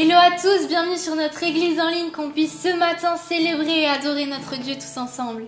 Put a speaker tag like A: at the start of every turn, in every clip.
A: Hello à tous, bienvenue sur notre église en ligne, qu'on puisse ce matin célébrer et adorer notre Dieu tous ensemble.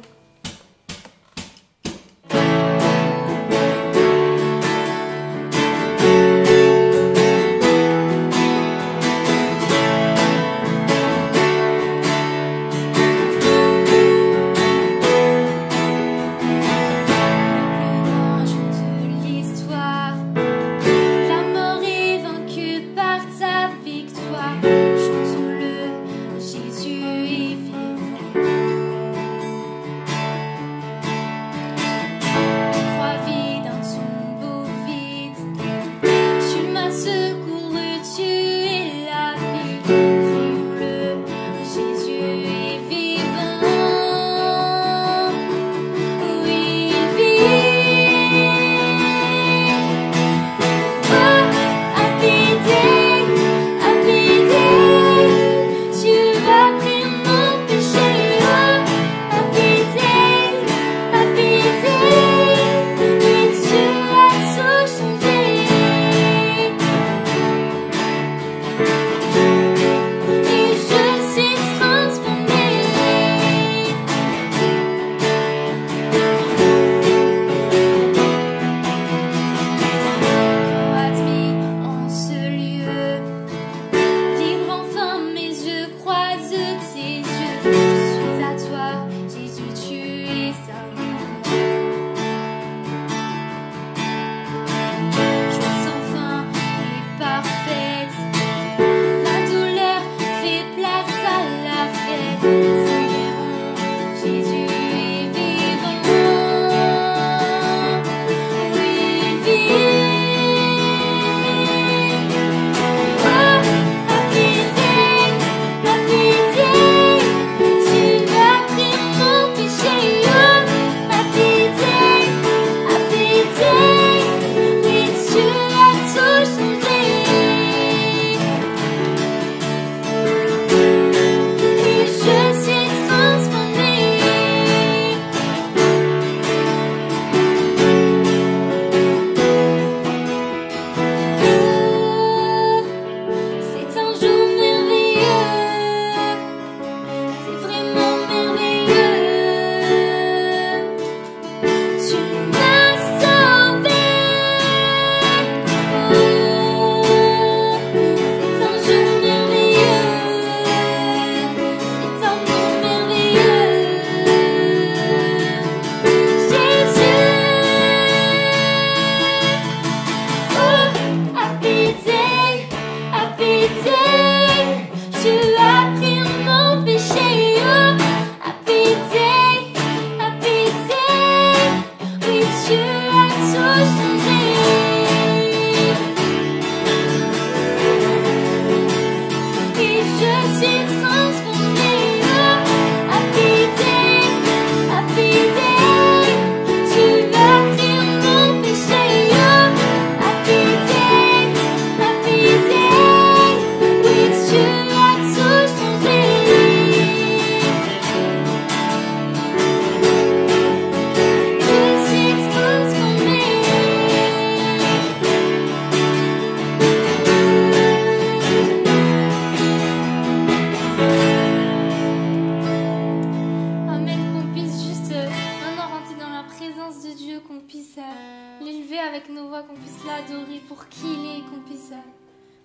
A: Qu'on puisse l'adorer pour qui il est, qu'on puisse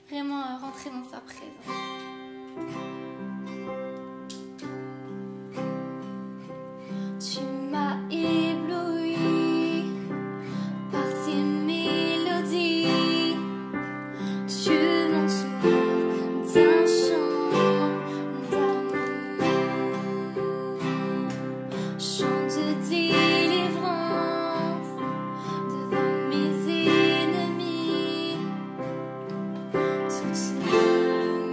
A: vraiment rentrer dans sa présence. Tu m'as ébloui par tes mélodies, tu m'entoures d'un chant d'amour, chant de délivrance devant mes ennemis. Toutes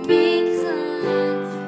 A: mes craintes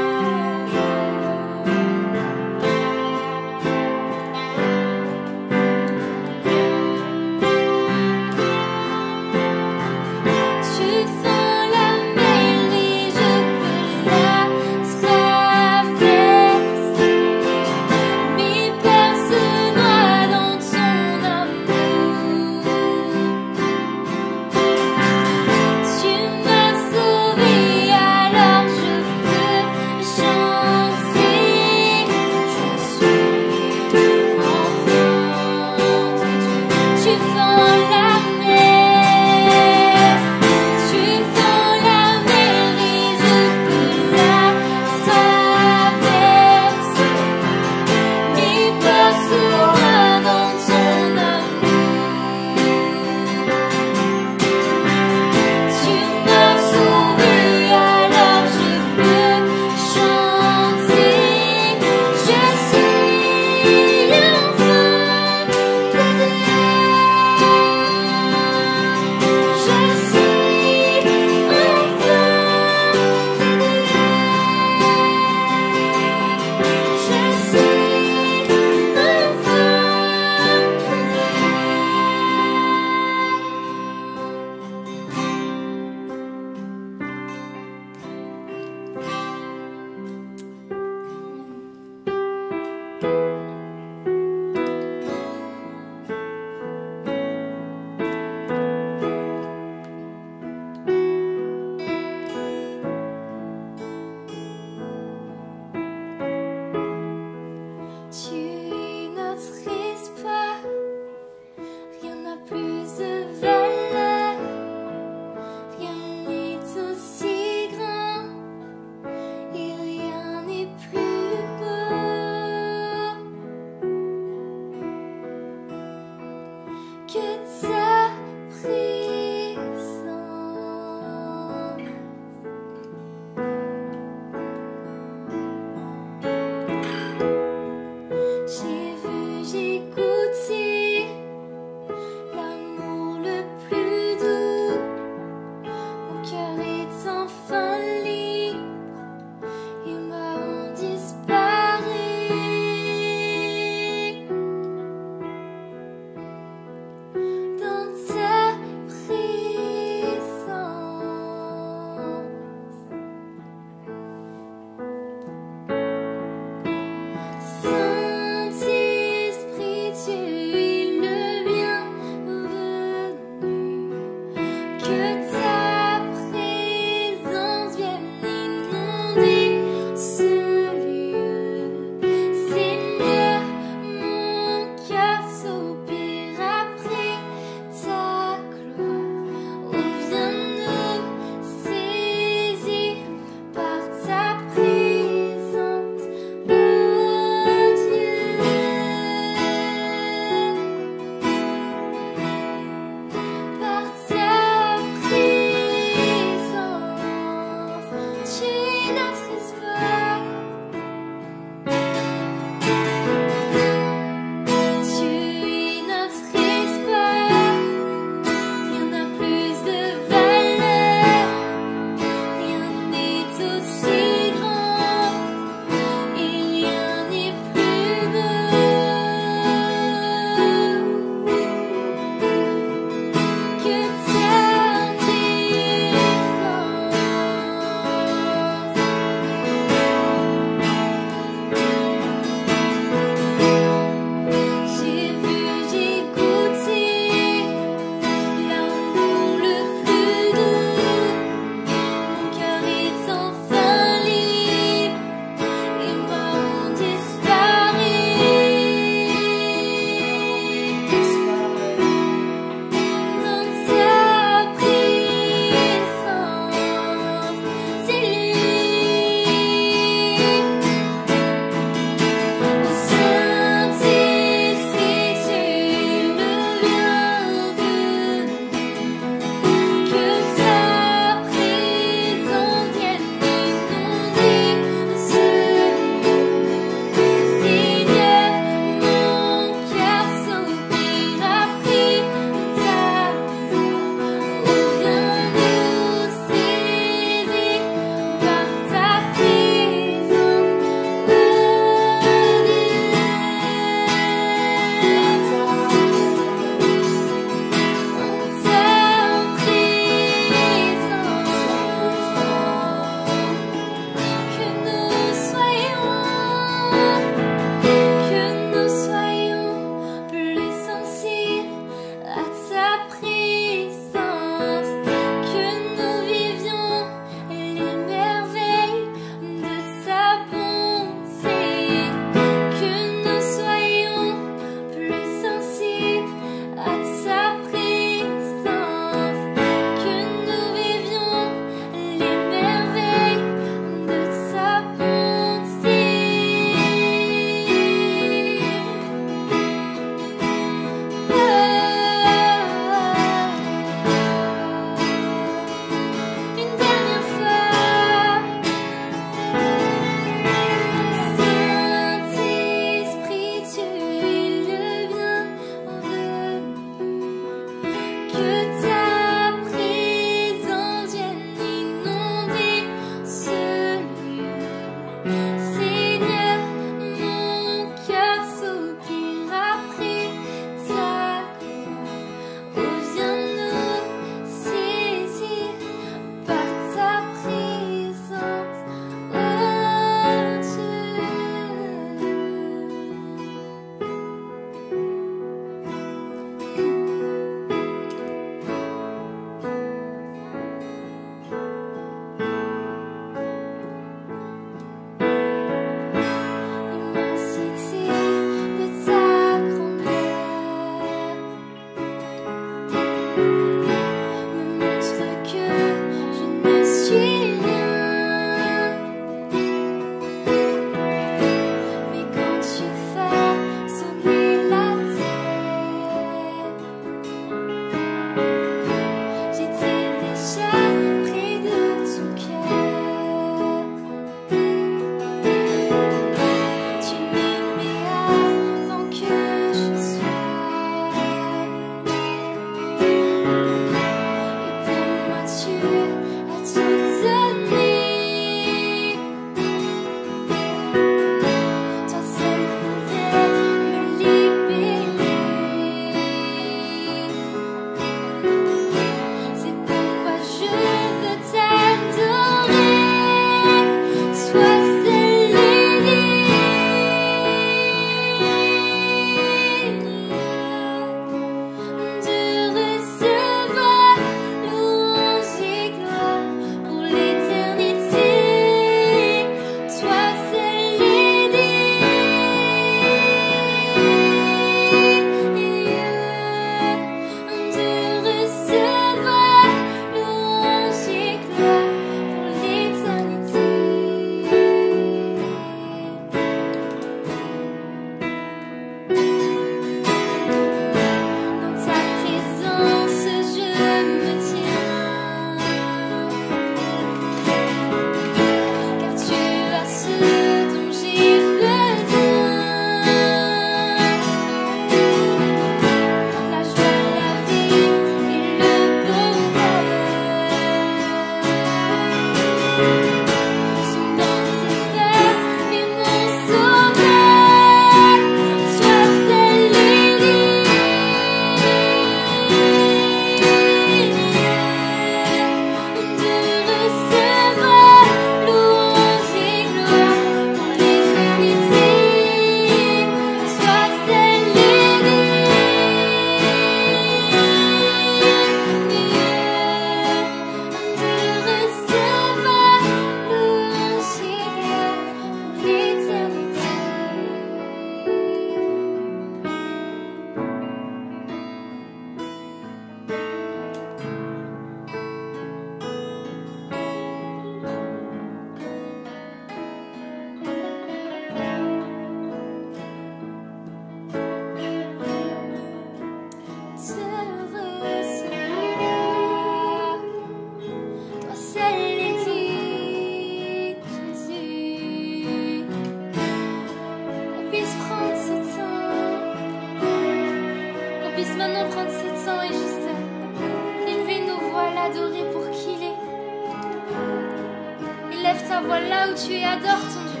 A: ta voix là où tu es, adore ton Dieu.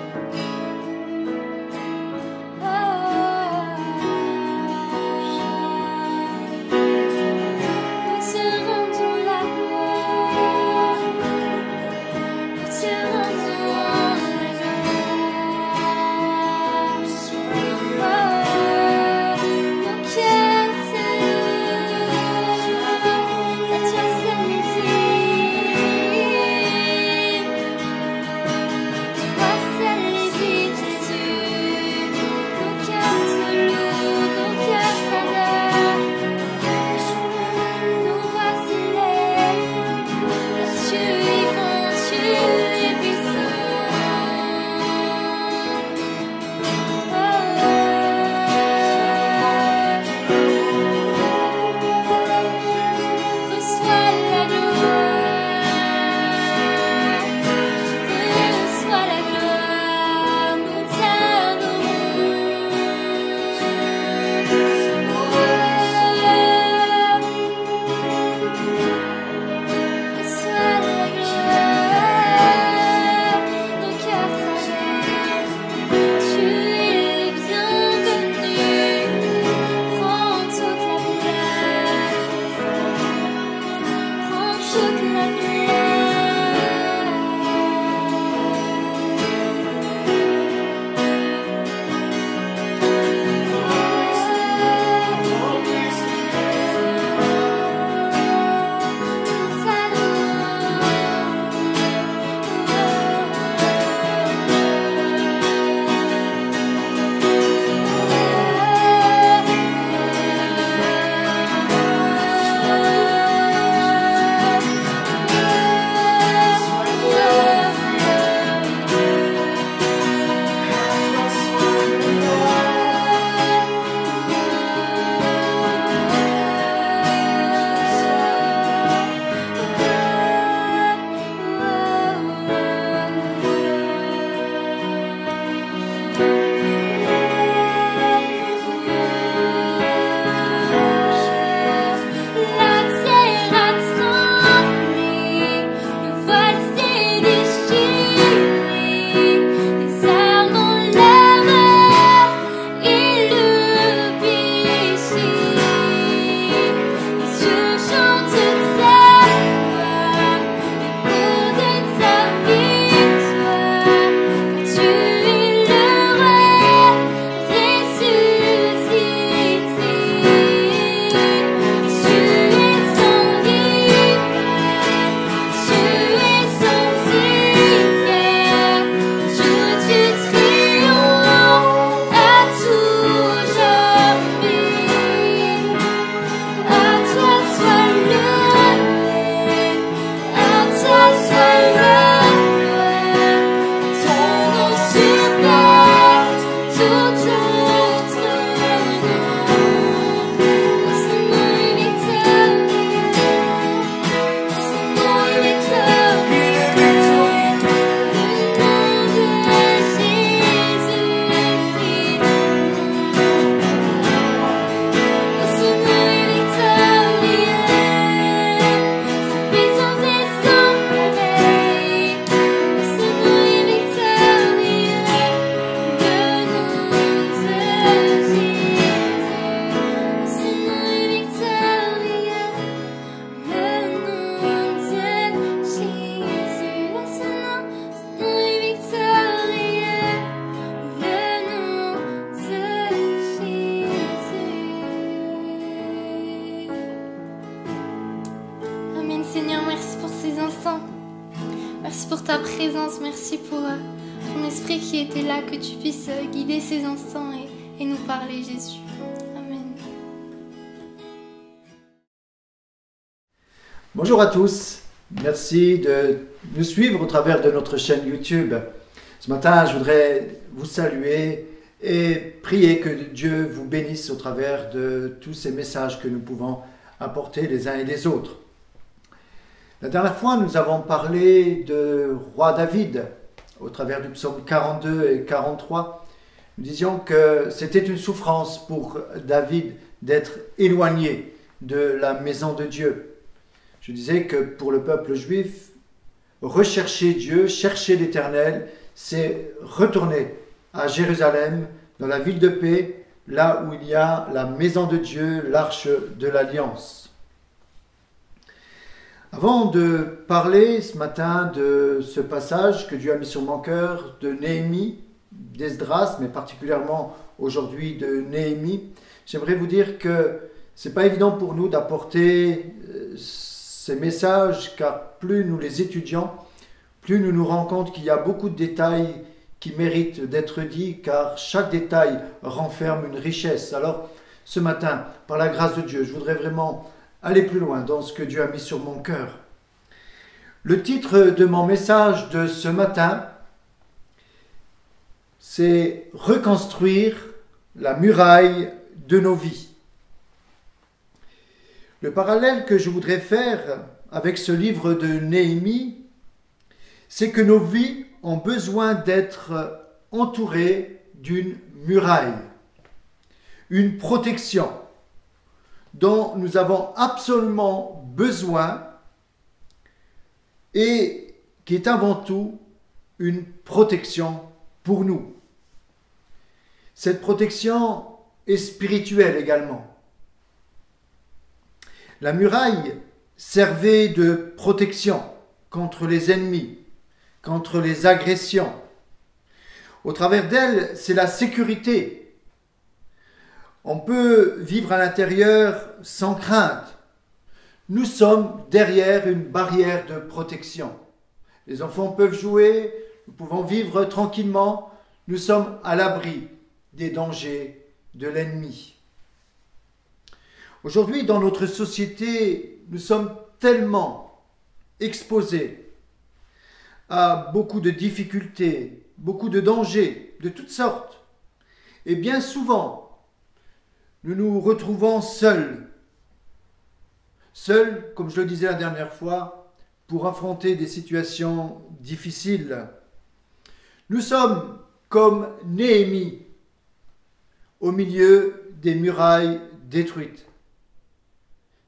A: Seigneur, merci pour ces instants. Merci pour ta présence. Merci pour ton esprit qui était là, que tu puisses guider ces instants et nous parler, Jésus. Amen.
B: Bonjour à tous. Merci de nous suivre au travers de notre chaîne YouTube. Ce matin, je voudrais vous saluer et prier que Dieu vous bénisse au travers de tous ces messages que nous pouvons apporter les uns et les autres. La dernière fois, nous avons parlé de roi David au travers du psaume 42 et 43. Nous disions que c'était une souffrance pour David d'être éloigné de la maison de Dieu. Je disais que pour le peuple juif, rechercher Dieu, chercher l'Éternel, c'est retourner à Jérusalem, dans la ville de paix, là où il y a la maison de Dieu, l'arche de l'Alliance. Avant de parler ce matin de ce passage que Dieu a mis sur mon cœur, de Néhémie, d'Esdras, mais particulièrement aujourd'hui de Néhémie, j'aimerais vous dire que ce n'est pas évident pour nous d'apporter ces messages, car plus nous les étudions, plus nous nous rendons compte qu'il y a beaucoup de détails qui méritent d'être dits, car chaque détail renferme une richesse. Alors, ce matin, par la grâce de Dieu, je voudrais vraiment aller plus loin dans ce que Dieu a mis sur mon cœur. Le titre de mon message de ce matin, c'est « Reconstruire la muraille de nos vies ». Le parallèle que je voudrais faire avec ce livre de Néhémie, c'est que nos vies ont besoin d'être entourées d'une muraille, une protection dont nous avons absolument besoin et qui est avant tout une protection pour nous. Cette protection est spirituelle également. La muraille servait de protection contre les ennemis, contre les agressions. Au travers d'elle, c'est la sécurité. On peut vivre à l'intérieur sans crainte. Nous sommes derrière une barrière de protection. Les enfants peuvent jouer, nous pouvons vivre tranquillement. Nous sommes à l'abri des dangers de l'ennemi. Aujourd'hui, dans notre société, nous sommes tellement exposés à beaucoup de difficultés, beaucoup de dangers de toutes sortes. Et bien souvent, nous nous retrouvons seuls. Seuls, comme je le disais la dernière fois, pour affronter des situations difficiles. Nous sommes comme Néhémie, au milieu des murailles détruites.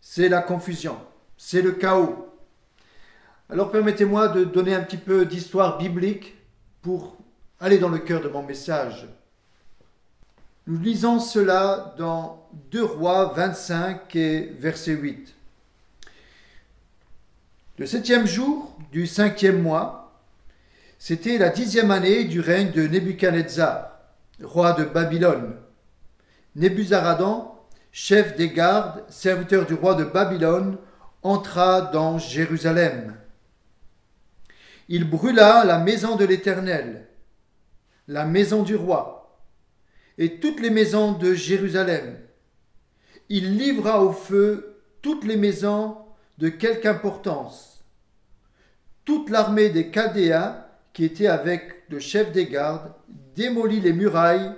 B: C'est la confusion, c'est le chaos. Alors permettez-moi de donner un petit peu d'histoire biblique pour aller dans le cœur de mon message. Nous lisons cela dans 2 Rois 25 et verset 8. Le 7e jour du 5e mois, c'était la 10e année du règne de Nebuchadnezzar, roi de Babylone. Nebuzaradan, chef des gardes, serviteur du roi de Babylone, entra dans Jérusalem. Il brûla la maison de l'Éternel, la maison du roi, et toutes les maisons de Jérusalem. Il livra au feu toutes les maisons de quelque importance. Toute l'armée des Chaldéens, qui était avec le chef des gardes, démolit les murailles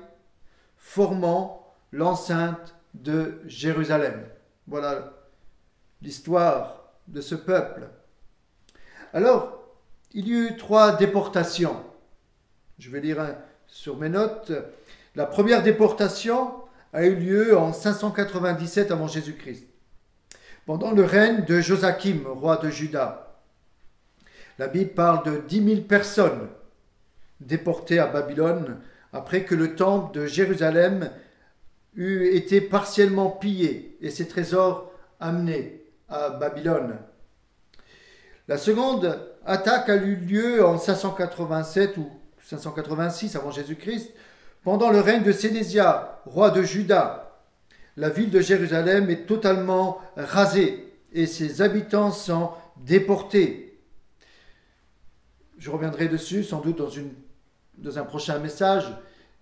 B: formant l'enceinte de Jérusalem. Voilà l'histoire de ce peuple. Alors, il y eut 3 déportations. Je vais lire sur mes notes. La première déportation a eu lieu en 597 avant Jésus-Christ, pendant le règne de Joachim, roi de Juda. La Bible parle de 10 000 personnes déportées à Babylone après que le temple de Jérusalem eut été partiellement pillé et ses trésors amenés à Babylone. La seconde attaque a eu lieu en 587 ou 586 avant Jésus-Christ, pendant le règne de Sédécia, roi de Juda. La ville de Jérusalem est totalement rasée et ses habitants sont déportés. Je reviendrai dessus sans doute dans un prochain message.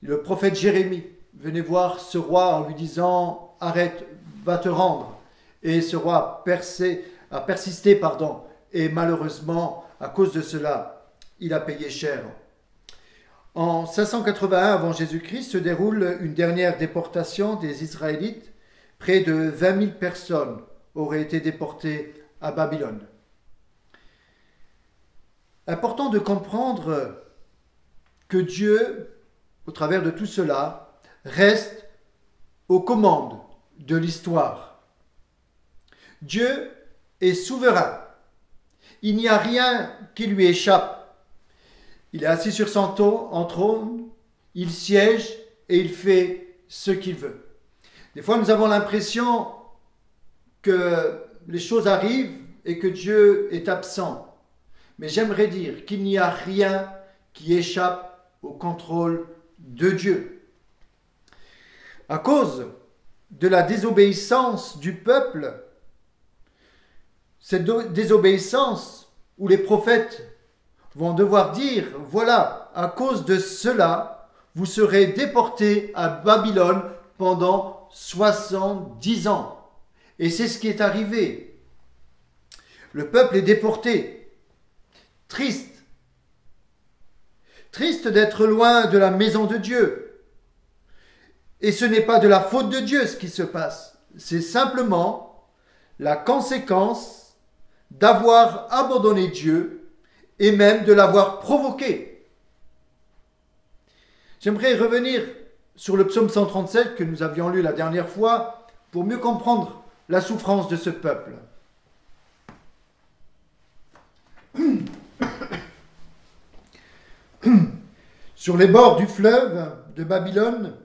B: Le prophète Jérémie venait voir ce roi en lui disant « Arrête, va te rendre ». Et ce roi a persisté, et malheureusement, à cause de cela, il a payé cher. En 581 avant Jésus-Christ se déroule une dernière déportation des Israélites. Près de 20 000 personnes auraient été déportées à Babylone. Important de comprendre que Dieu, au travers de tout cela, reste aux commandes de l'histoire. Dieu est souverain. Il n'y a rien qui lui échappe. Il est assis sur son trône, il siège et il fait ce qu'il veut. Des fois, nous avons l'impression que les choses arrivent et que Dieu est absent. Mais j'aimerais dire qu'il n'y a rien qui échappe au contrôle de Dieu. À cause de la désobéissance du peuple, cette désobéissance où les prophètes vont devoir dire, voilà, à cause de cela, vous serez déportés à Babylone pendant 70 ans. Et c'est ce qui est arrivé. Le peuple est déporté. Triste. Triste d'être loin de la maison de Dieu. Et ce n'est pas de la faute de Dieu ce qui se passe. C'est simplement la conséquence d'avoir abandonné Dieu et même de l'avoir provoqué. J'aimerais revenir sur le psaume 137 que nous avions lu la dernière fois pour mieux comprendre la souffrance de ce peuple. Sur les bords du fleuve de Babylone,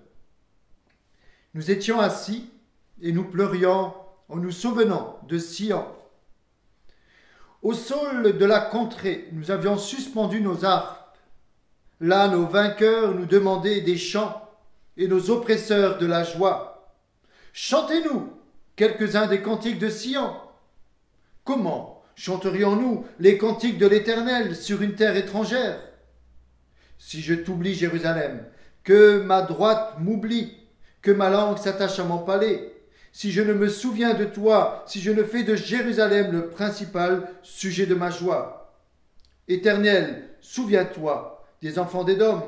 B: nous étions assis et nous pleurions en nous souvenant de Sion. Au sol de la contrée, nous avions suspendu nos harpes. Là, nos vainqueurs nous demandaient des chants et nos oppresseurs de la joie. Chantez-nous quelques-uns des cantiques de Sion. Comment chanterions-nous les cantiques de l'Éternel sur une terre étrangère? Si je t'oublie, Jérusalem, que ma droite m'oublie, que ma langue s'attache à mon palais, si je ne me souviens de toi, si je ne fais de Jérusalem le principal sujet de ma joie. Éternel, souviens-toi des enfants d'Édom.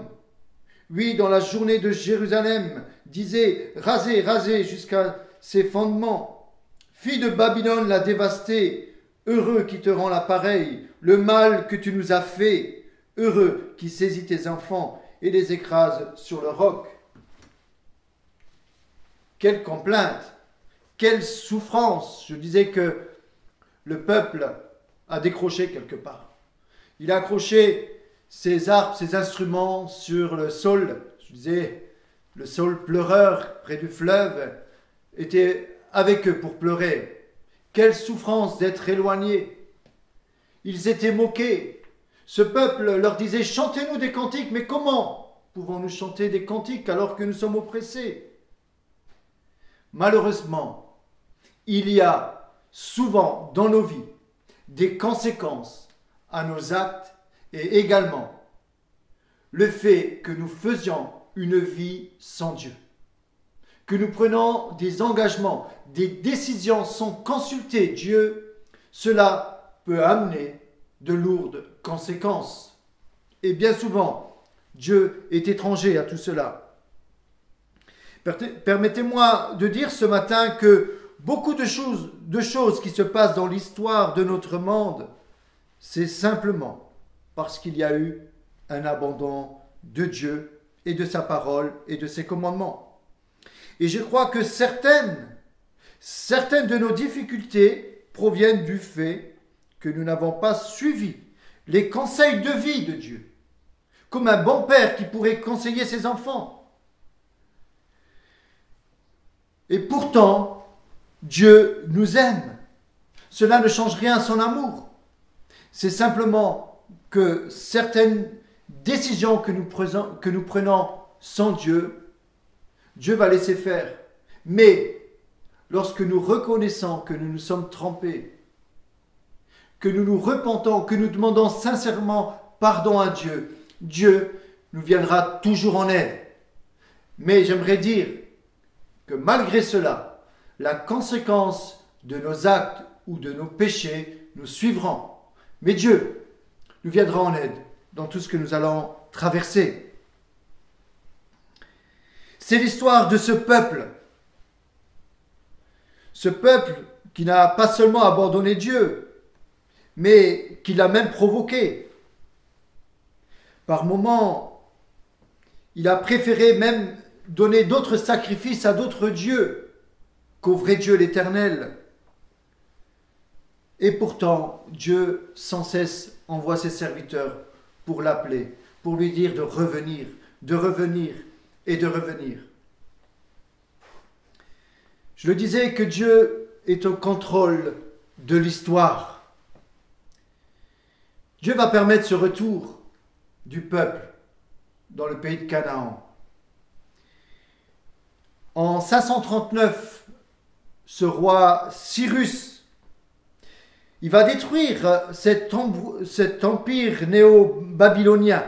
B: Oui, dans la journée de Jérusalem, disait, rasez, rasez jusqu'à ses fondements. Fille de Babylone l'a dévastée, heureux qui te rend l'appareil, le mal que tu nous as fait, heureux qui saisit tes enfants et les écrase sur le roc. Quelle complainte, quelle souffrance. Je disais que le peuple a décroché quelque part. Il a accroché ses harpes, ses instruments sur le sol. Je disais, le sol pleureur près du fleuve était avec eux pour pleurer. Quelle souffrance d'être éloignés. Ils étaient moqués. Ce peuple leur disait, chantez-nous des cantiques, mais comment pouvons-nous chanter des cantiques alors que nous sommes oppressés? Malheureusement, il y a souvent dans nos vies des conséquences à nos actes et également le fait que nous faisions une vie sans Dieu, que nous prenons des engagements, des décisions sans consulter Dieu, cela peut amener de lourdes conséquences. Et bien souvent, Dieu est étranger à tout cela. Permettez-moi de dire ce matin que beaucoup de choses qui se passent dans l'histoire de notre monde, c'est simplement parce qu'il y a eu un abandon de Dieu et de sa parole et de ses commandements. Et je crois que certaines de nos difficultés proviennent du fait que nous n'avons pas suivi les conseils de vie de Dieu, comme un bon père qui pourrait conseiller ses enfants. Et pourtant, Dieu nous aime. Cela ne change rien à son amour. C'est simplement que certaines décisions que nous prenons sans Dieu, Dieu va laisser faire. Mais lorsque nous reconnaissons que nous nous sommes trompés, que nous nous repentons, que nous demandons sincèrement pardon à Dieu, Dieu nous viendra toujours en aide. Mais j'aimerais dire que malgré cela, la conséquence de nos actes ou de nos péchés nous suivront. Mais Dieu nous viendra en aide dans tout ce que nous allons traverser. C'est l'histoire de ce peuple. Ce peuple qui n'a pas seulement abandonné Dieu, mais qui l'a même provoqué. Par moments, il a préféré même donner d'autres sacrifices à d'autres dieux qu'au vrai Dieu l'Éternel. Et pourtant, Dieu sans cesse envoie ses serviteurs pour l'appeler, pour lui dire de revenir et de revenir. Je le disais que Dieu est au contrôle de l'histoire. Dieu va permettre ce retour du peuple dans le pays de Canaan. En 539, ce roi Cyrus, il va détruire cet empire néo-babylonien.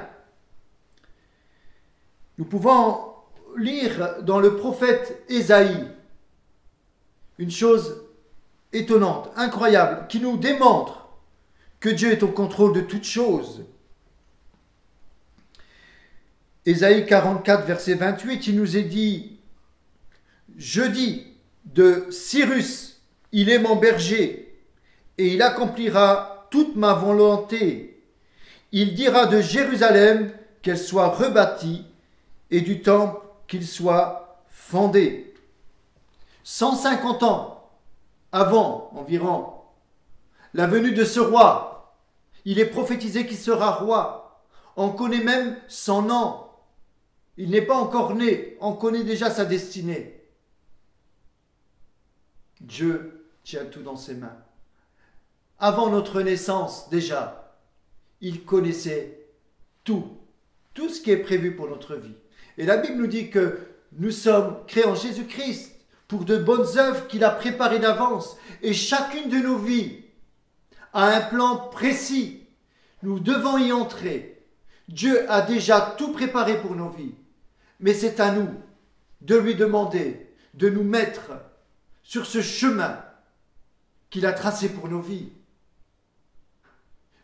B: Nous pouvons lire dans le prophète Ésaïe une chose étonnante, incroyable, qui nous démontre que Dieu est au contrôle de toutes choses. Ésaïe 44, verset 28, il nous est dit « Je dis de Cyrus, il est mon berger, et il accomplira toute ma volonté. Il dira de Jérusalem qu'elle soit rebâtie, et du temple qu'il soit fondé. » 150 ans avant environ la venue de ce roi, il est prophétisé qu'il sera roi. On connaît même son nom. Il n'est pas encore né, on connaît déjà sa destinée. Dieu tient tout dans ses mains. Avant notre naissance déjà, il connaissait tout ce qui est prévu pour notre vie. Et la Bible nous dit que nous sommes créés en Jésus-Christ pour de bonnes œuvres qu'il a préparées d'avance. Et chacune de nos vies a un plan précis. Nous devons y entrer. Dieu a déjà tout préparé pour nos vies. Mais c'est à nous de lui demander de nous mettre sur ce chemin qu'il a tracé pour nos vies.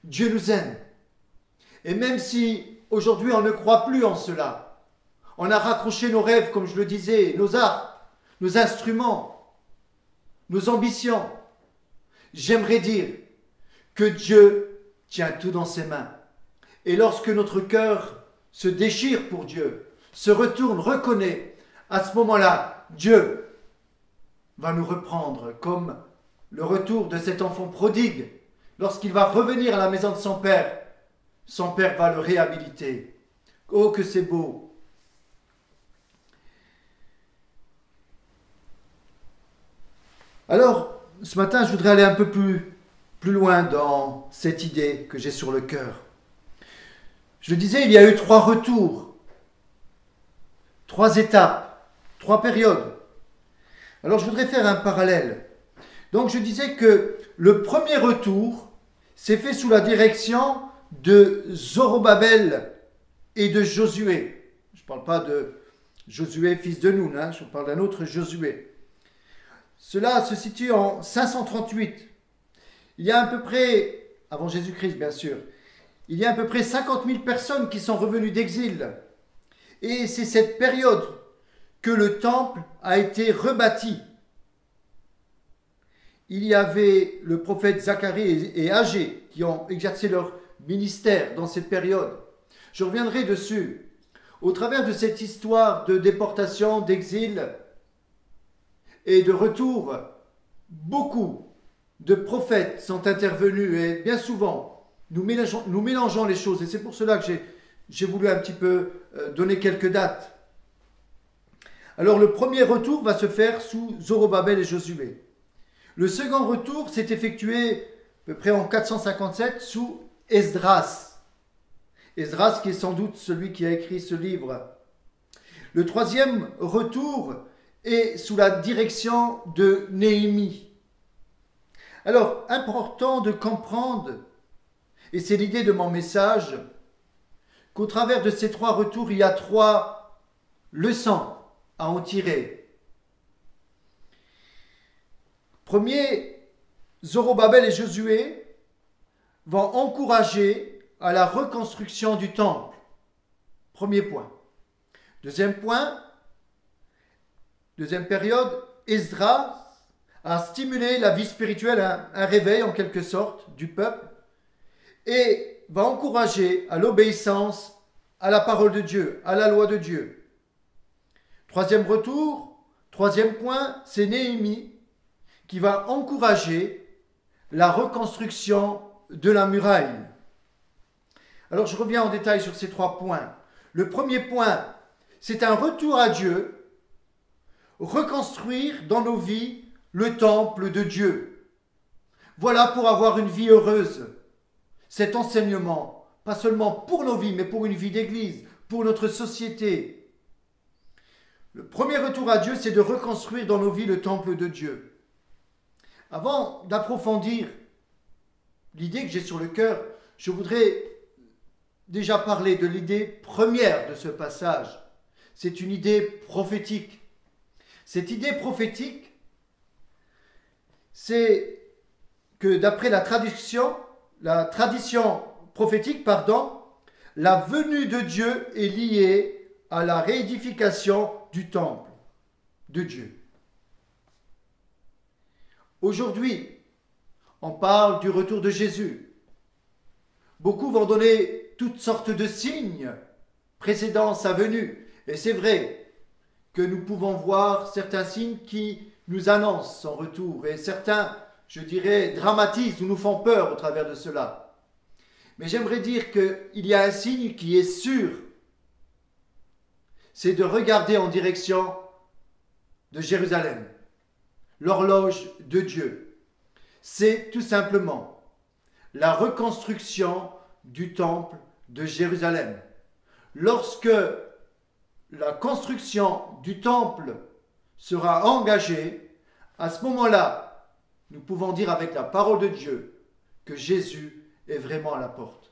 B: Dieu nous aime. Et même si aujourd'hui on ne croit plus en cela, on a raccroché nos rêves, comme je le disais, nos arts, nos instruments, nos ambitions, j'aimerais dire que Dieu tient tout dans ses mains. Et lorsque notre cœur se déchire pour Dieu, se retourne, reconnaît, à ce moment-là, Dieu va nous reprendre comme le retour de cet enfant prodigue. Lorsqu'il va revenir à la maison de son père va le réhabiliter. Oh, que c'est beau! Alors, ce matin, je voudrais aller un peu plus loin dans cette idée que j'ai sur le cœur. Je le disais, il y a eu 3 retours, 3 étapes, 3 périodes. Alors, je voudrais faire un parallèle. Donc, je disais que le premier retour s'est fait sous la direction de Zorobabel et de Josué. Je ne parle pas de Josué, fils de Noun, je parle d'un autre Josué. Cela se situe en 538. Il y a à peu près, avant Jésus-Christ bien sûr, il y a à peu près 50 000 personnes qui sont revenues d'exil. Et c'est cette période que le temple a été rebâti. Il y avait le prophète Zacharie et Agé qui ont exercé leur ministère dans cette période. Je reviendrai dessus. Au travers de cette histoire de déportation, d'exil et de retour, beaucoup de prophètes sont intervenus et bien souvent, nous mélangeons les choses. Et c'est pour cela que j'ai voulu un petit peu donner quelques dates. Alors le premier retour va se faire sous Zorobabel et Josué. Le second retour s'est effectué à peu près en 457 sous Esdras. Esdras qui est sans doute celui qui a écrit ce livre. Le troisième retour est sous la direction de Néhémie. Alors, important de comprendre, et c'est l'idée de mon message, qu'au travers de ces 3 retours, il y a 3 leçons à en tirer. Premier, Zorobabel et Josué vont encourager à la reconstruction du temple. Premier point. Deuxième période, Esdras a stimulé la vie spirituelle, un réveil en quelque sorte du peuple, et va encourager à l'obéissance à la parole de Dieu, à la loi de Dieu. Troisième point, c'est Néhémie qui va encourager la reconstruction de la muraille. Alors je reviens en détail sur ces 3 points. Le premier point, c'est un retour à Dieu, reconstruire dans nos vies le temple de Dieu. Voilà pour avoir une vie heureuse. Cet enseignement, pas seulement pour nos vies, mais pour une vie d'église, pour notre société. Le premier retour à Dieu, c'est de reconstruire dans nos vies le temple de Dieu. Avant d'approfondir l'idée que j'ai sur le cœur, je voudrais déjà parler de l'idée première de ce passage. C'est une idée prophétique. Cette idée prophétique, c'est que d'après la tradition prophétique, la venue de Dieu est liée à la réédification du temple de Dieu. Aujourd'hui, on parle du retour de Jésus. Beaucoup vont donner toutes sortes de signes précédant sa venue. Et c'est vrai que nous pouvons voir certains signes qui nous annoncent son retour. Et certains, je dirais, dramatisent ou nous font peur au travers de cela. Mais j'aimerais dire qu'il y a un signe qui est sûr. C'est de regarder en direction de Jérusalem, l'horloge de Dieu. C'est tout simplement la reconstruction du temple de Jérusalem. Lorsque la construction du temple sera engagée, à ce moment-là, nous pouvons dire avec la parole de Dieu que Jésus est vraiment à la porte.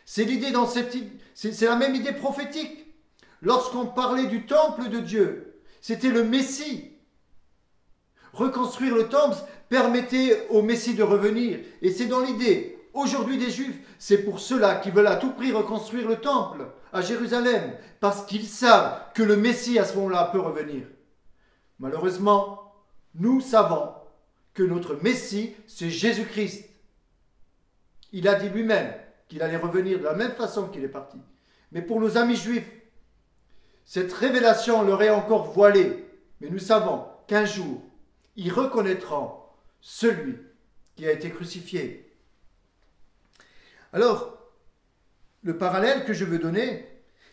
B: C'est la même idée prophétique. Lorsqu'on parlait du temple de Dieu, c'était le Messie. Reconstruire le temple permettait au Messie de revenir. Et c'est dans l'idée aujourd'hui des Juifs, c'est pour ceux-là qui veulent à tout prix reconstruire le temple à Jérusalem, parce qu'ils savent que le Messie à ce moment-là peut revenir. Malheureusement, nous savons que notre Messie, c'est Jésus-Christ. Il a dit lui-même qu'il allait revenir de la même façon qu'il est parti. Mais pour nos amis juifs, cette révélation leur est encore voilée. Mais nous savons qu'un jour, ils reconnaîtront celui qui a été crucifié. Alors, le parallèle que je veux donner,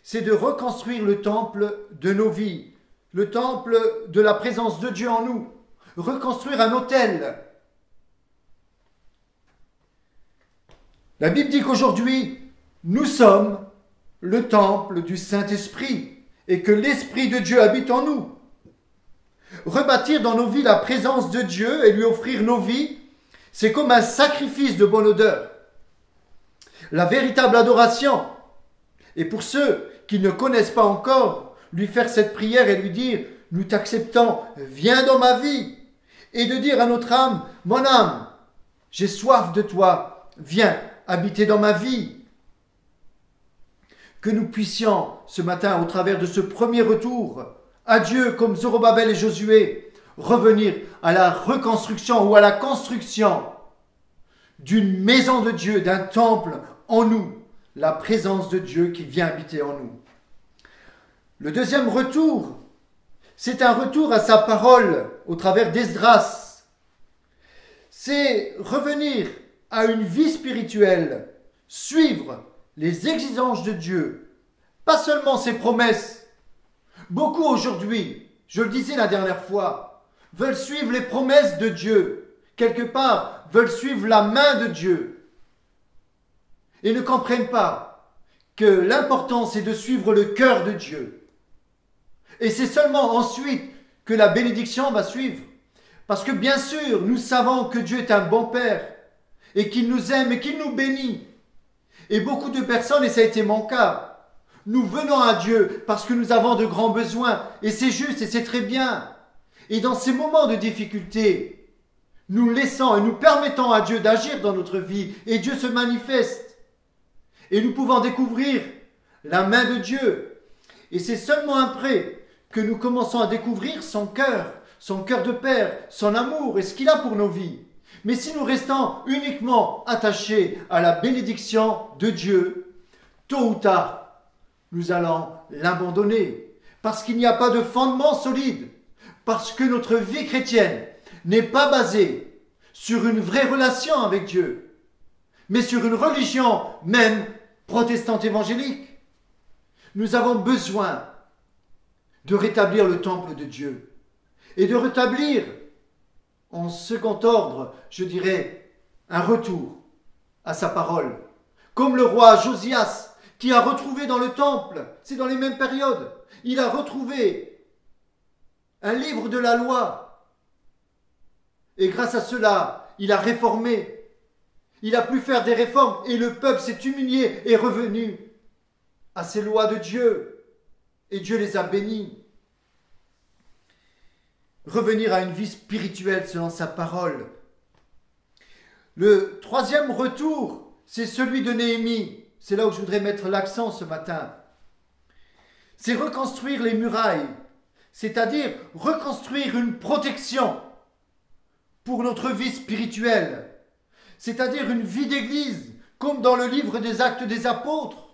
B: c'est de reconstruire le temple de nos vies, le temple de la présence de Dieu en nous, reconstruire un autel. La Bible dit qu'aujourd'hui, nous sommes le temple du Saint-Esprit et que l'Esprit de Dieu habite en nous. Rebâtir dans nos vies la présence de Dieu et lui offrir nos vies, c'est comme un sacrifice de bonne odeur. La véritable adoration. Et pour ceux qui ne connaissent pas encore, lui faire cette prière et lui dire « Nous t'acceptons, viens dans ma vie » et de dire à notre âme « Mon âme, j'ai soif de toi, viens habiter dans ma vie ». Que nous puissions ce matin, au travers de ce premier retour à Dieu comme Zorobabel et Josué, revenir à la reconstruction ou à la construction d'une maison de Dieu, d'un temple en nous, la présence de Dieu qui vient habiter en nous. Le deuxième retour, c'est un retour à sa parole au travers d'Esdras. C'est revenir à une vie spirituelle, suivre les exigences de Dieu, pas seulement ses promesses. Beaucoup aujourd'hui, je le disais la dernière fois, veulent suivre les promesses de Dieu, quelque part veulent suivre la main de Dieu et ne comprennent pas que l'important c'est de suivre le cœur de Dieu. Et c'est seulement ensuite que la bénédiction va suivre. Parce que bien sûr, nous savons que Dieu est un bon Père et qu'il nous aime et qu'il nous bénit. Et beaucoup de personnes, et ça a été mon cas, nous venons à Dieu parce que nous avons de grands besoins. Et c'est juste et c'est très bien. Et dans ces moments de difficulté, nous laissons et nous permettons à Dieu d'agir dans notre vie. Et Dieu se manifeste. Et nous pouvons découvrir la main de Dieu. Et c'est seulement après que nous commençons à découvrir son cœur de Père, son amour et ce qu'il a pour nos vies. Mais si nous restons uniquement attachés à la bénédiction de Dieu, tôt ou tard, nous allons l'abandonner. Parce qu'il n'y a pas de fondement solide. Parce que notre vie chrétienne n'est pas basée sur une vraie relation avec Dieu, mais sur une religion même protestante évangélique. Nous avons besoin de rétablir le temple de Dieu et de rétablir, en second ordre, je dirais, un retour à sa parole. Comme le roi Josias, qui a retrouvé dans le temple, c'est dans les mêmes périodes, il a retrouvé un livre de la loi. Et grâce à cela, il a réformé. Il a pu faire des réformes et le peuple s'est humilié et revenu à ces lois de Dieu. Et Dieu les a bénis. Revenir à une vie spirituelle selon sa parole. Le troisième retour, c'est celui de Néhémie. C'est là où je voudrais mettre l'accent ce matin. C'est reconstruire les murailles, c'est-à-dire reconstruire une protection pour notre vie spirituelle, c'est-à-dire une vie d'église, comme dans le livre des Actes des Apôtres.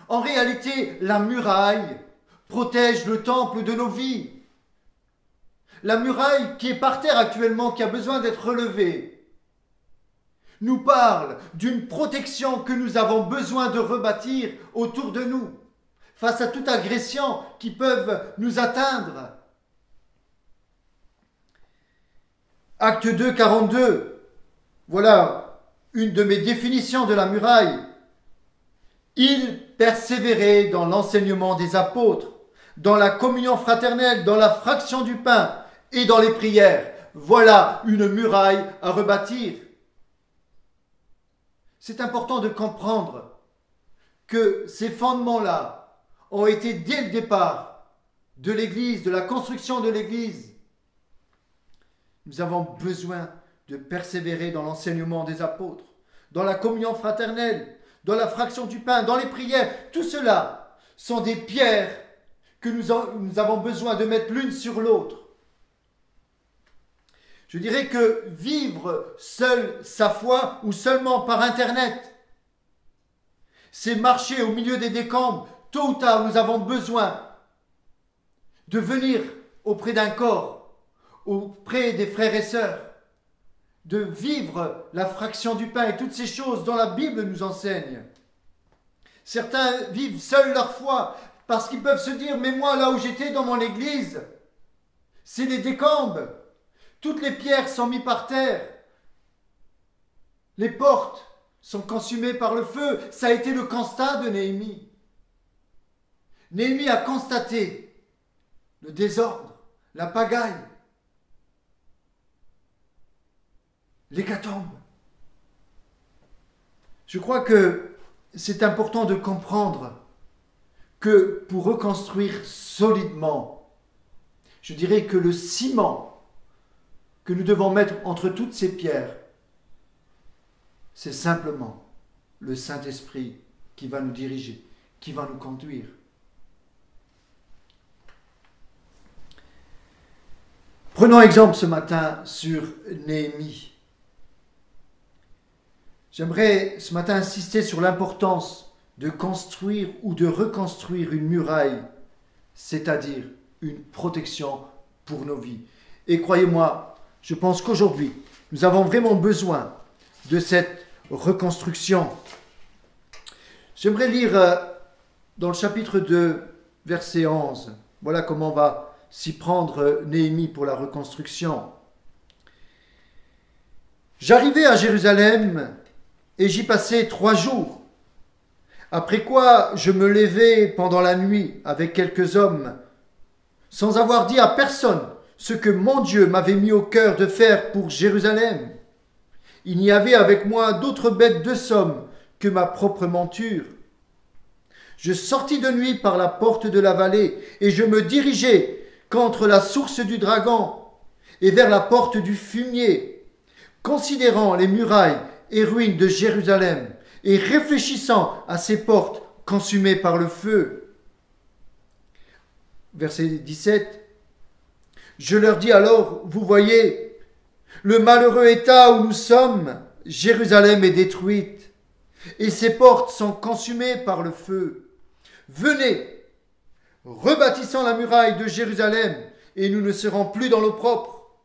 B: En réalité, la muraille protège le temple de nos vies. La muraille qui est par terre actuellement, qui a besoin d'être relevée, nous parle d'une protection que nous avons besoin de rebâtir autour de nous, face à toute agression qui peut nous atteindre. Acte 2, 42, voilà une de mes définitions de la muraille. Il persévérait dans l'enseignement des apôtres, dans la communion fraternelle, dans la fraction du pain et dans les prières. Voilà une muraille à rebâtir. C'est important de comprendre que ces fondements-là ont été dès le départ de l'Église, de la construction de l'Église. Nous avons besoin de persévérer dans l'enseignement des apôtres, dans la communion fraternelle, dans la fraction du pain, dans les prières. Tout cela sont des pierres que nous avons besoin de mettre l'une sur l'autre. Je dirais que vivre seul sa foi ou seulement par Internet, c'est marcher au milieu des décombres. Tôt ou tard, nous avons besoin de venir auprès d'un corps, auprès des frères et sœurs, de vivre la fraction du pain et toutes ces choses dont la Bible nous enseigne. Certains vivent seuls leur foi parce qu'ils peuvent se dire « Mais moi, là où j'étais dans mon église, c'est les décombres. Toutes les pierres sont mises par terre. Les portes sont consumées par le feu. » Ça a été le constat de Néhémie. Néhémie a constaté le désordre, la pagaille, l'hécatombe. Je crois que c'est important de comprendre que pour reconstruire solidement, je dirais que le ciment que nous devons mettre entre toutes ces pierres, c'est simplement le Saint-Esprit qui va nous diriger, qui va nous conduire. Prenons exemple ce matin sur Néhémie. J'aimerais ce matin insister sur l'importance de construire ou de reconstruire une muraille, c'est-à-dire une protection pour nos vies. Et croyez-moi, je pense qu'aujourd'hui, nous avons vraiment besoin de cette reconstruction. J'aimerais lire dans le chapitre 2, verset 11. Voilà comment va s'y prendre Néhémie pour la reconstruction. « J'arrivai à Jérusalem et j'y passai 3 jours. Après quoi, je me levai pendant la nuit avec quelques hommes, sans avoir dit à personne ce que mon Dieu m'avait mis au cœur de faire pour Jérusalem. Il n'y avait avec moi d'autres bêtes de somme que ma propre monture. Je sortis de nuit par la porte de la vallée et je me dirigeai contre la source du dragon et vers la porte du fumier, considérant les murailles et ruines de Jérusalem et réfléchissant à ces portes consumées par le feu. » Verset 17. Je leur dis alors, vous voyez, le malheureux état où nous sommes, Jérusalem est détruite, et ses portes sont consumées par le feu. Venez, rebâtissons la muraille de Jérusalem, et nous ne serons plus dans l'opprobre.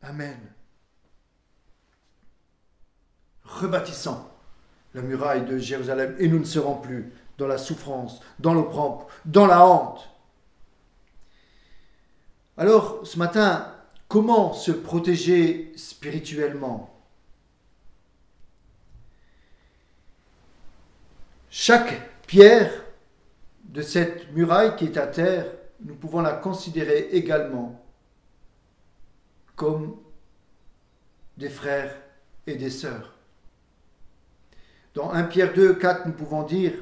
B: Amen. Rebâtissons la muraille de Jérusalem et nous ne serons plus dans la souffrance, dans l'opprobre, dans la honte. Alors, ce matin, comment se protéger spirituellement? Chaque pierre de cette muraille qui est à terre, nous pouvons la considérer également comme des frères et des sœurs. Dans 1 Pierre 2, 4, nous pouvons dire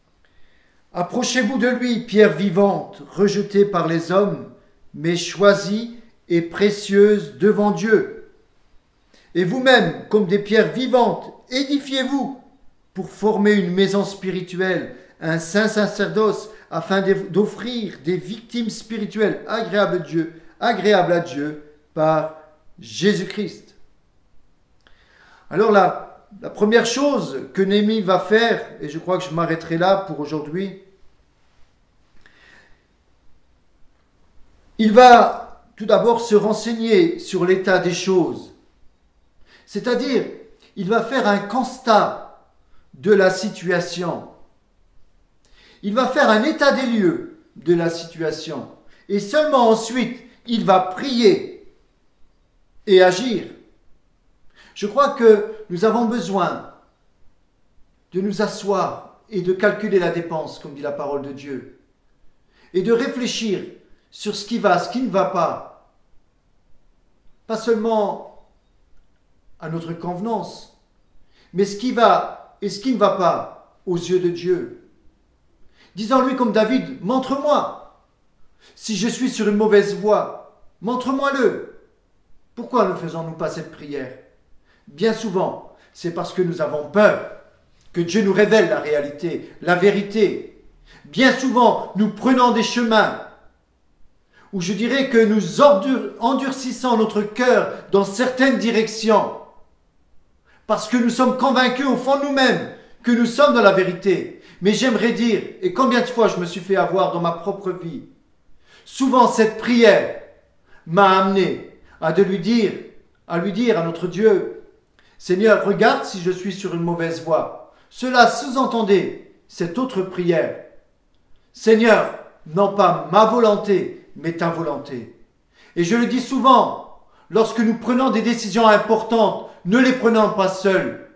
B: « Approchez-vous de lui, pierre vivante, rejetée par les hommes, mais choisie et précieuse devant Dieu. Et vous-même, comme des pierres vivantes, édifiez-vous pour former une maison spirituelle, un saint sacerdoce, afin d'offrir des victimes spirituelles agréables à Dieu par Jésus-Christ. » Alors la première chose que Néhémie va faire, et je crois que je m'arrêterai là pour aujourd'hui, il va tout d'abord se renseigner sur l'état des choses. C'est-à-dire, il va faire un constat de la situation. Il va faire un état des lieux de la situation. Et seulement ensuite, il va prier et agir. Je crois que nous avons besoin de nous asseoir et de calculer la dépense, comme dit la parole de Dieu, et de réfléchir sur ce qui va, ce qui ne va pas. Pas seulement à notre convenance, mais ce qui va et ce qui ne va pas aux yeux de Dieu. Disons-lui comme David, montre-moi. Si je suis sur une mauvaise voie, montre-moi-le. Pourquoi ne faisons-nous pas cette prière? Bien souvent, c'est parce que nous avons peur que Dieu nous révèle la réalité, la vérité. Bien souvent, nous prenons des chemins où je dirais que nous endurcissons notre cœur dans certaines directions parce que nous sommes convaincus au fond de nous-mêmes que nous sommes dans la vérité. Mais j'aimerais dire, et combien de fois je me suis fait avoir dans ma propre vie, souvent cette prière m'a amené à lui dire à notre Dieu, Seigneur, regarde si je suis sur une mauvaise voie. Cela sous-entendait cette autre prière. Seigneur, non pas ma volonté, mais ta volonté. Et je le dis souvent, lorsque nous prenons des décisions importantes, ne les prenons pas seuls.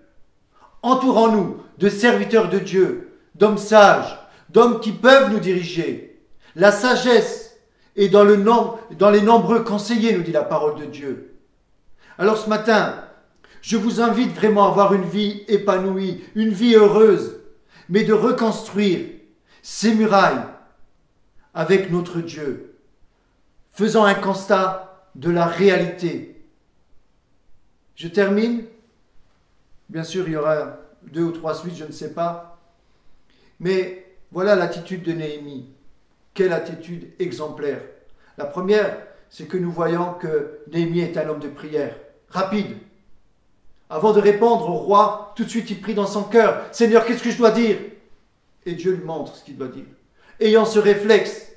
B: Entourons-nous de serviteurs de Dieu, d'hommes sages, d'hommes qui peuvent nous diriger. La sagesse est dans les nombreux conseillers, nous dit la parole de Dieu. Alors ce matin, je vous invite vraiment à avoir une vie épanouie, une vie heureuse, mais de reconstruire ces murailles avec notre Dieu, faisant un constat de la réalité. Je termine. Bien sûr, il y aura 2 ou 3 suites, je ne sais pas. Mais voilà l'attitude de Néhémie. Quelle attitude exemplaire. La première, c'est que nous voyons que Néhémie est un homme de prière, rapide. Avant de répondre au roi, tout de suite il prie dans son cœur, « Seigneur, qu'est-ce que je dois dire ?» Et Dieu lui montre ce qu'il doit dire. Ayant ce réflexe,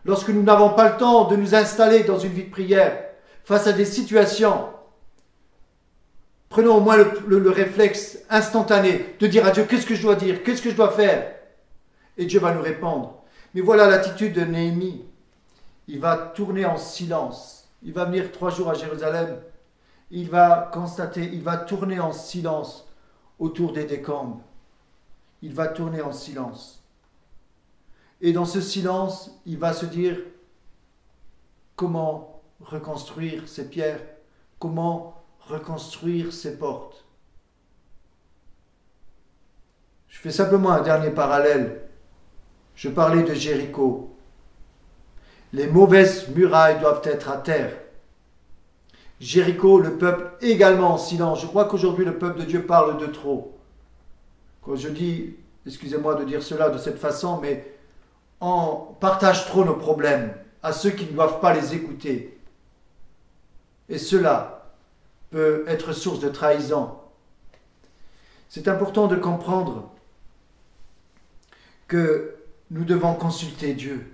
B: lorsque nous n'avons pas le temps de nous installer dans une vie de prière, face à des situations, prenons au moins le réflexe instantané de dire à Dieu, « Qu'est-ce que je dois dire? Qu'est-ce que je dois faire ?» Et Dieu va nous répondre. Mais voilà l'attitude de Néhémie. Il va tourner en silence. Il va venir 3 jours à Jérusalem. Il va constater, il va tourner en silence autour des décombres. Il va tourner en silence. Et dans ce silence, il va se dire comment reconstruire ces pierres, comment reconstruire ces portes. Je fais simplement un dernier parallèle. Je parlais de Jéricho. Les mauvaises murailles doivent être à terre. Jéricho, le peuple également en silence. Je crois qu'aujourd'hui le peuple de Dieu parle de trop. Quand je dis, excusez-moi de dire cela de cette façon, mais on partage trop nos problèmes à ceux qui ne doivent pas les écouter. Et cela peut être source de trahison. C'est important de comprendre que nous devons consulter Dieu.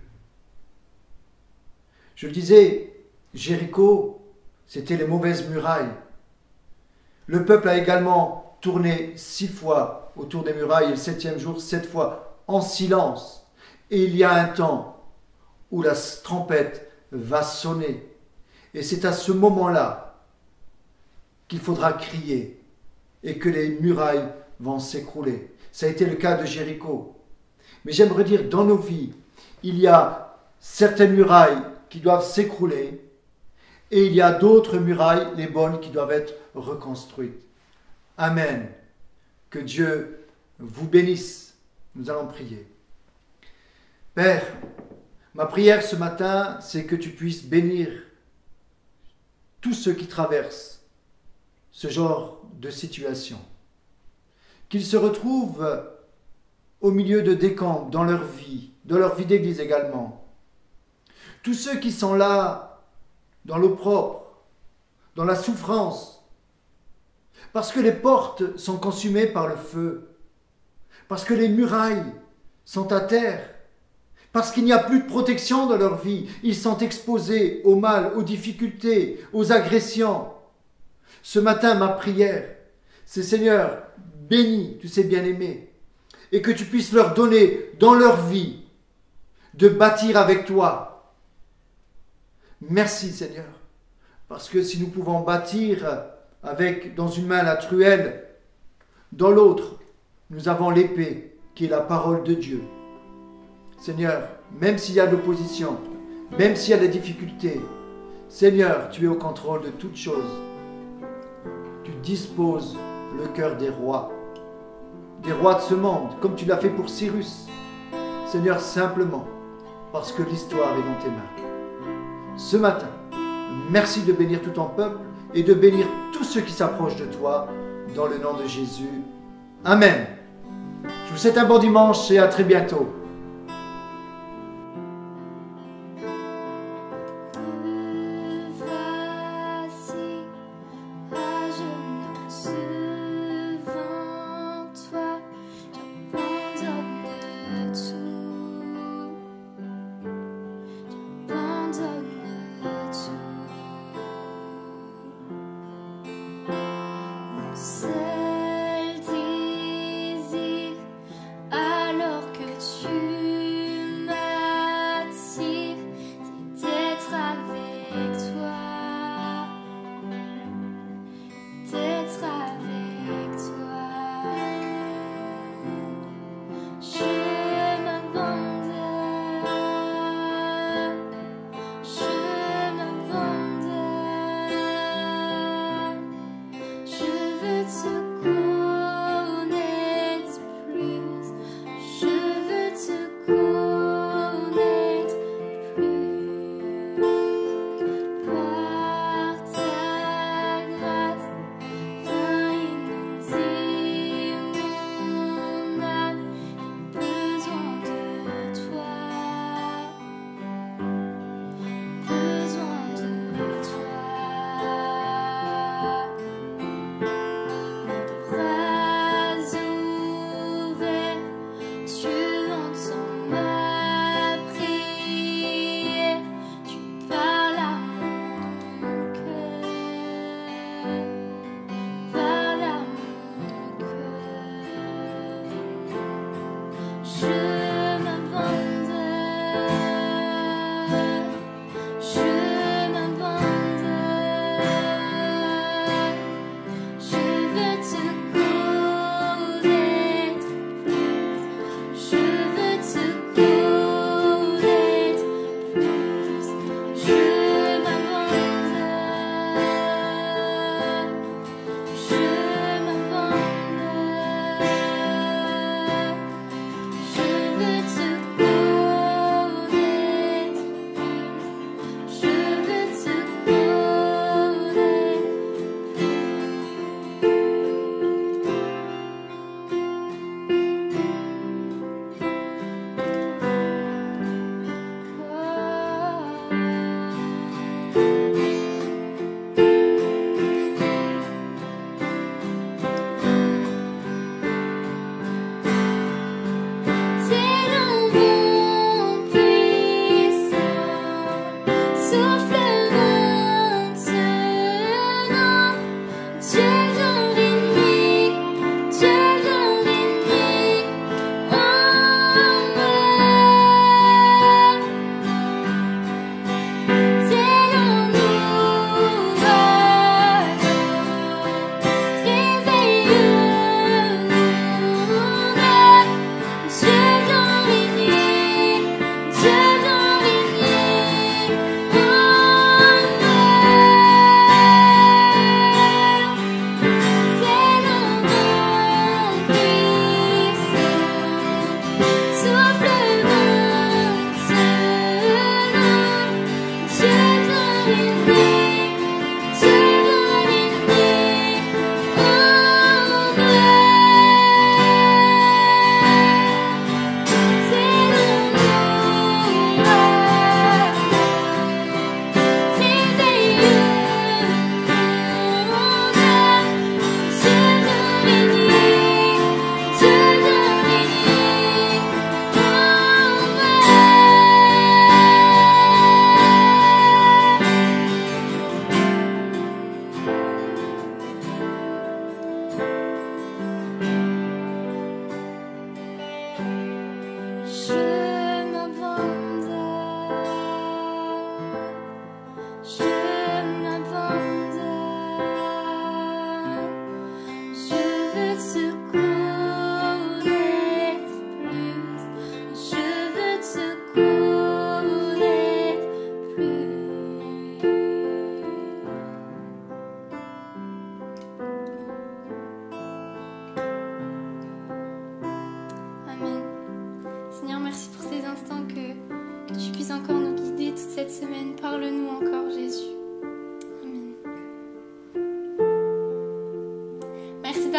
B: Je le disais, Jéricho C'était les mauvaises murailles. Le peuple a également tourné 6 fois autour des murailles et le 7e jour, 7 fois en silence. Et il y a un temps où la trompette va sonner. Et c'est à ce moment-là qu'il faudra crier et que les murailles vont s'écrouler. Ça a été le cas de Jéricho. Mais j'aimerais dire, dans nos vies, il y a certaines murailles qui doivent s'écrouler et il y a d'autres murailles, les bonnes, qui doivent être reconstruites. Amen. Que Dieu vous bénisse. Nous allons prier. Père, ma prière ce matin, c'est que tu puisses bénir tous ceux qui traversent ce genre de situation. Qu'ils se retrouvent au milieu de décombres dans leur vie d'église également. Tous ceux qui sont là dans l'opprobre, dans la souffrance, parce que les portes sont consumées par le feu, parce que les murailles sont à terre, parce qu'il n'y a plus de protection dans leur vie, ils sont exposés au mal, aux difficultés, aux agressions. Ce matin, ma prière, c'est Seigneur, bénis tous ces bien-aimés, et que tu puisses leur donner dans leur vie de bâtir avec toi. Merci Seigneur, parce que si nous pouvons bâtir avec dans une main la truelle, dans l'autre, nous avons l'épée qui est la parole de Dieu. Seigneur, même s'il y a de l'opposition, même s'il y a des difficultés, Seigneur, tu es au contrôle de toutes choses. Tu disposes le cœur des rois de ce monde, comme tu l'as fait pour Cyrus. Seigneur, simplement, parce que l'histoire est dans tes mains. Ce matin, merci de bénir tout ton peuple et de bénir tous ceux qui s'approchent de toi, dans le nom de Jésus. Amen. Je vous souhaite un bon dimanche et à très bientôt.
A: Je veux te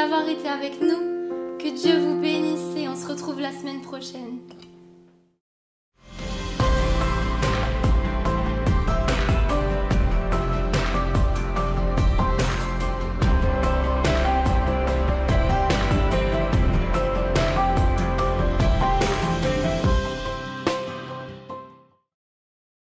A: d'avoir été avec nous. Que Dieu vous bénisse et on se retrouve la semaine prochaine.